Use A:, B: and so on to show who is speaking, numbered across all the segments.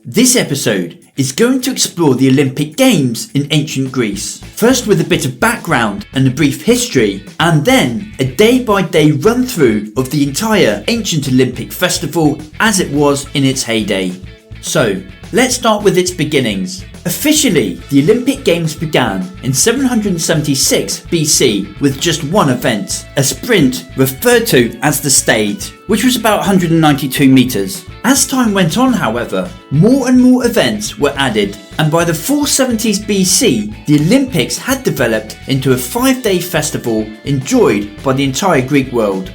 A: This episode is going to explore the Olympic Games in ancient Greece, first with a bit of background and a brief history, and then a day-by-day run-through of the entire ancient Olympic festival as it was in its heyday. So, let's start with its beginnings. Officially, the Olympic Games began in 776 BC with just one event, a sprint referred to as the stage, which was about 192 metres. As time went on, however, more and more events were added, and by the 470s BC, the Olympics had developed into a 5-day festival enjoyed by the entire Greek world.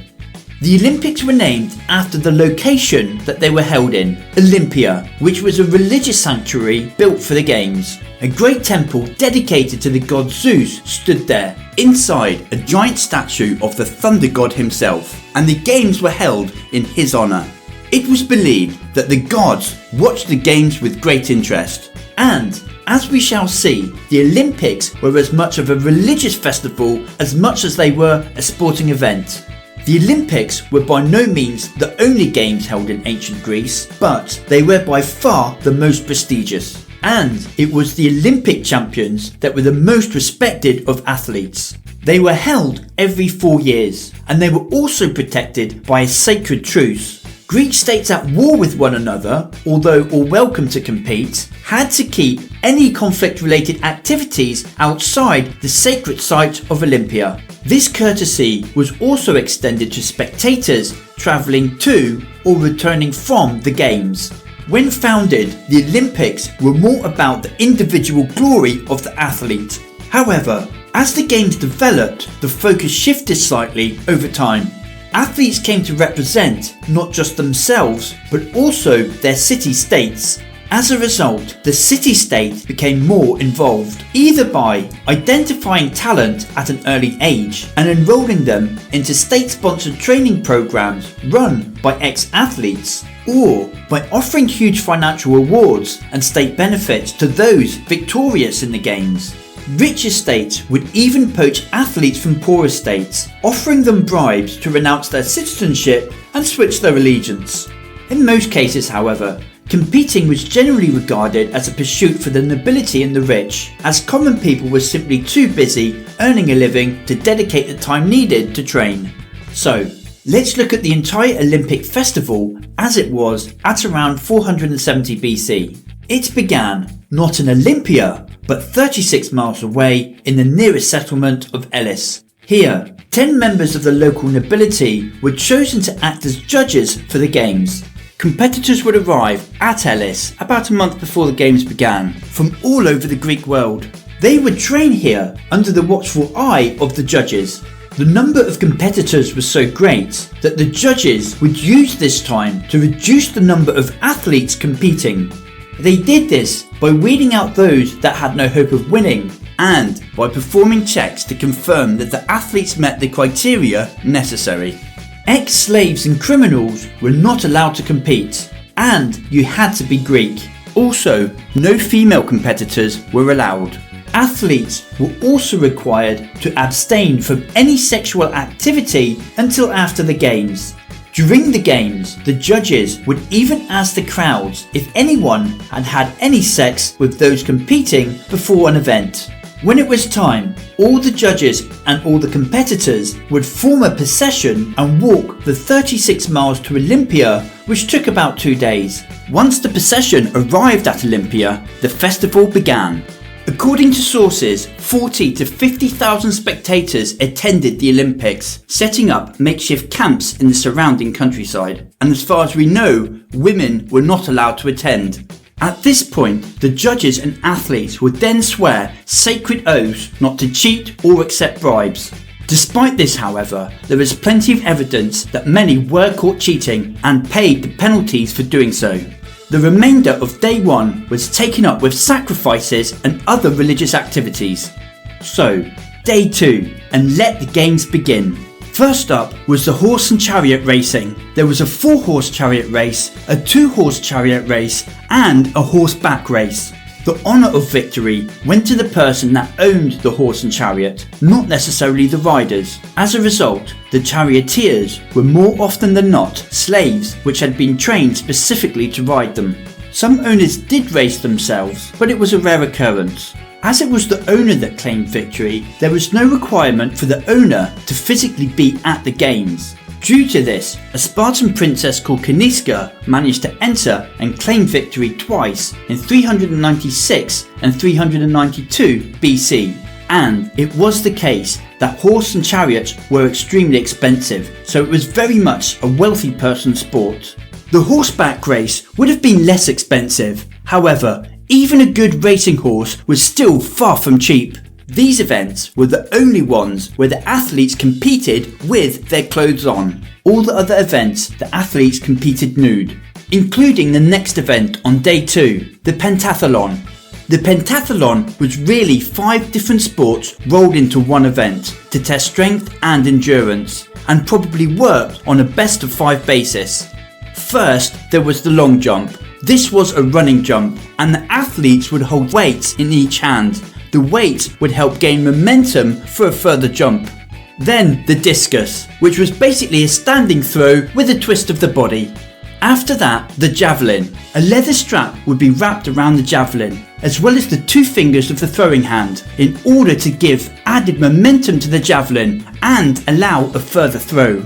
A: The Olympics were named after the location that they were held in, Olympia, which was a religious sanctuary built for the Games. A great temple dedicated to the god Zeus stood there, inside a giant statue of the thunder god himself, and the Games were held in his honour. It was believed that the gods watched the Games with great interest, and as we shall see, the Olympics were as much of a religious festival as much as they were a sporting event. The Olympics were by no means the only games held in ancient Greece, but they were by far the most prestigious. And it was the Olympic champions that were the most respected of athletes. They were held every 4 years, and they were also protected by a sacred truce. Greek states at war with one another, although all welcome to compete, had to keep any conflict-related activities outside the sacred site of Olympia. This courtesy was also extended to spectators travelling to or returning from the Games. When founded, the Olympics were more about the individual glory of the athlete. However, as the Games developed, the focus shifted slightly over time. Athletes came to represent not just themselves, but also their city-states. As a result, the city-state became more involved, either by identifying talent at an early age and enrolling them into state-sponsored training programs run by ex-athletes, or by offering huge financial awards and state benefits to those victorious in the Games. Richer states would even poach athletes from poorer states, offering them bribes to renounce their citizenship and switch their allegiance. In most cases, however, competing was generally regarded as a pursuit for the nobility and the rich, as common people were simply too busy earning a living to dedicate the time needed to train. So, let's look at the entire Olympic festival as it was at around 470 BC. It began not in Olympia, but 36 miles away in the nearest settlement of Elis. Here, 10 members of the local nobility were chosen to act as judges for the Games. Competitors would arrive at Elis about a month before the Games began, from all over the Greek world. They would train here under the watchful eye of the judges. The number of competitors was so great that the judges would use this time to reduce the number of athletes competing. They did this by weeding out those that had no hope of winning, and by performing checks to confirm that the athletes met the criteria necessary. Ex-slaves and criminals were not allowed to compete, and you had to be Greek. Also, no female competitors were allowed. Athletes were also required to abstain from any sexual activity until after the Games. During the Games, the judges would even ask the crowds if anyone had had any sex with those competing before an event. When it was time, all the judges and all the competitors would form a procession and walk the 36 miles to Olympia, which took about 2 days. Once the procession arrived at Olympia, the festival began. According to sources, 40 to 50,000 spectators attended the Olympics, setting up makeshift camps in the surrounding countryside. And as far as we know, women were not allowed to attend. At this point, the judges and athletes would then swear sacred oaths not to cheat or accept bribes. Despite this, however, there is plenty of evidence that many were caught cheating and paid the penalties for doing so. The remainder of day one was taken up with sacrifices and other religious activities. So, day 2, and let the Games begin. First up was the horse and chariot racing. There was a 4-horse chariot race, a 2-horse chariot race, and a horseback race. The honour of victory went to the person that owned the horse and chariot, not necessarily the riders. As a result, the charioteers were more often than not slaves which had been trained specifically to ride them. Some owners did race themselves, but it was a rare occurrence. As it was the owner that claimed victory, there was no requirement for the owner to physically be at the games. Due to this, a Spartan princess called Caniska managed to enter and claim victory twice in 396 and 392 BC. And it was the case that horse and chariots were extremely expensive, so it was very much a wealthy person's sport. The horseback race would have been less expensive, however, even a good racing horse was still far from cheap. These events were the only ones where the athletes competed with their clothes on. All the other events, the athletes competed nude, including the next event on day 2, the pentathlon. The pentathlon was really 5 different sports rolled into one event to test strength and endurance, and probably worked on a best of 5 basis. First, there was the long jump. This was a running jump, and the athletes would hold weights in each hand. The weight would help gain momentum for a further jump. Then the discus, which was basically a standing throw with a twist of the body. After that, the javelin. A leather strap would be wrapped around the javelin, as well as the 2 fingers of the throwing hand, in order to give added momentum to the javelin and allow a further throw.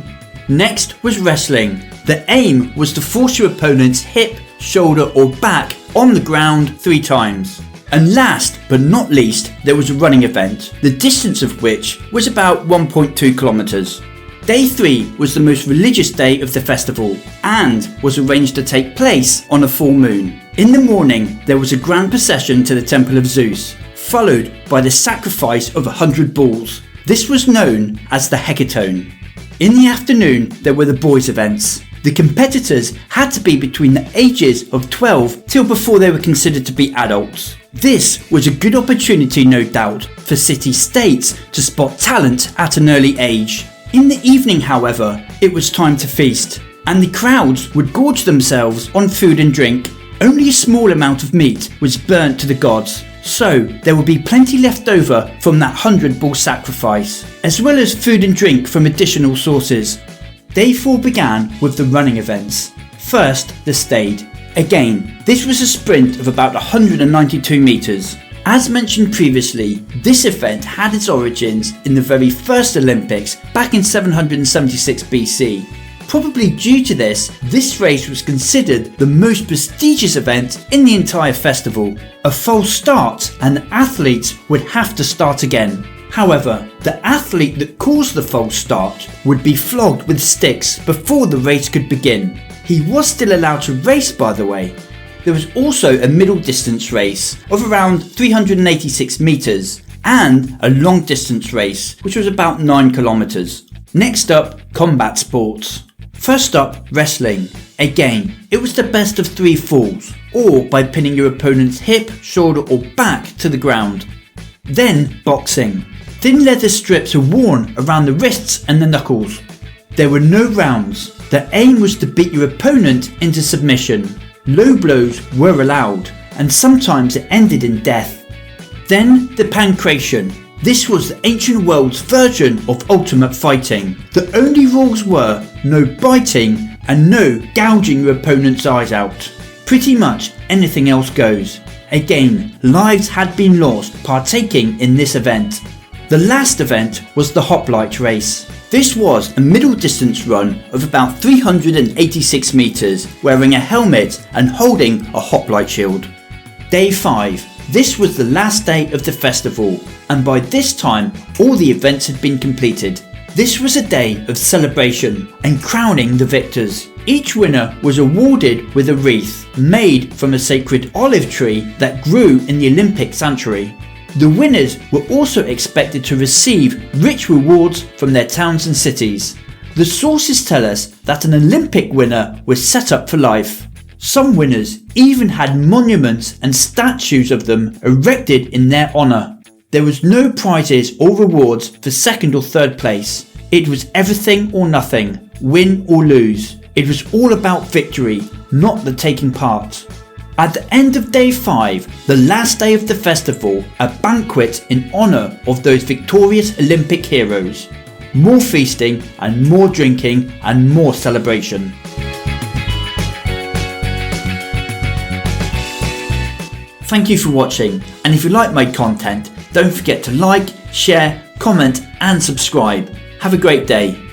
A: Next was wrestling. The aim was to force your opponent's hip, shoulder or back on the ground 3 times. And last but not least, there was a running event, the distance of which was about 1.2 kilometers. Day 3 was the most religious day of the festival and was arranged to take place on a full moon. In the morning, there was a grand procession to the temple of Zeus, followed by the sacrifice of 100 bulls. This was known as the hecatomb. In the afternoon, there were the boys' events. The competitors had to be between the ages of 12 till before they were considered to be adults. This was a good opportunity, no doubt, for city-states to spot talent at an early age. In the evening, however, it was time to feast, and the crowds would gorge themselves on food and drink. Only a small amount of meat was burnt to the gods, so there would be plenty left over from that 100-bull sacrifice, as well as food and drink from additional sources. Day 4 began with the running events. First, the stade. Again, this was a sprint of about 192 metres. As mentioned previously, this event had its origins in the very first Olympics back in 776 BC. Probably due to this race was considered the most prestigious event in the entire festival. A false start and the athletes would have to start again. However, the athlete that caused the false start would be flogged with sticks before the race could begin. He was still allowed to race, by the way. There was also a middle distance race of around 386 metres and a long distance race which was about 9 kilometres. Next up, combat sports. First up, wrestling. Again, it was the best of 3 falls, or by pinning your opponent's hip, shoulder or back to the ground. Then boxing. Thin leather strips are worn around the wrists and the knuckles. There were no rounds. The aim was to beat your opponent into submission. Low blows were allowed, and sometimes it ended in death. Then the Pankration. This was the ancient world's version of ultimate fighting. The only rules were no biting and no gouging your opponent's eyes out. Pretty much anything else goes. Again, lives had been lost partaking in this event. The last event was the hoplite race. This was a middle distance run of about 386 metres, wearing a helmet and holding a hoplite shield. Day 5. This was the last day of the festival, and by this time all the events had been completed. This was a day of celebration and crowning the victors. Each winner was awarded with a wreath made from a sacred olive tree that grew in the Olympic sanctuary. The winners were also expected to receive rich rewards from their towns and cities. The sources tell us that an Olympic winner was set up for life. Some winners even had monuments and statues of them erected in their honour. There was no prizes or rewards for second or third place. It was everything or nothing, win or lose. It was all about victory, not the taking part. At the end of day 5, the last day of the festival, a banquet in honour of those victorious Olympic heroes. More feasting and more drinking and more celebration. Thank you for watching, and if you like my content, don't forget to like, share, comment and subscribe. Have a great day.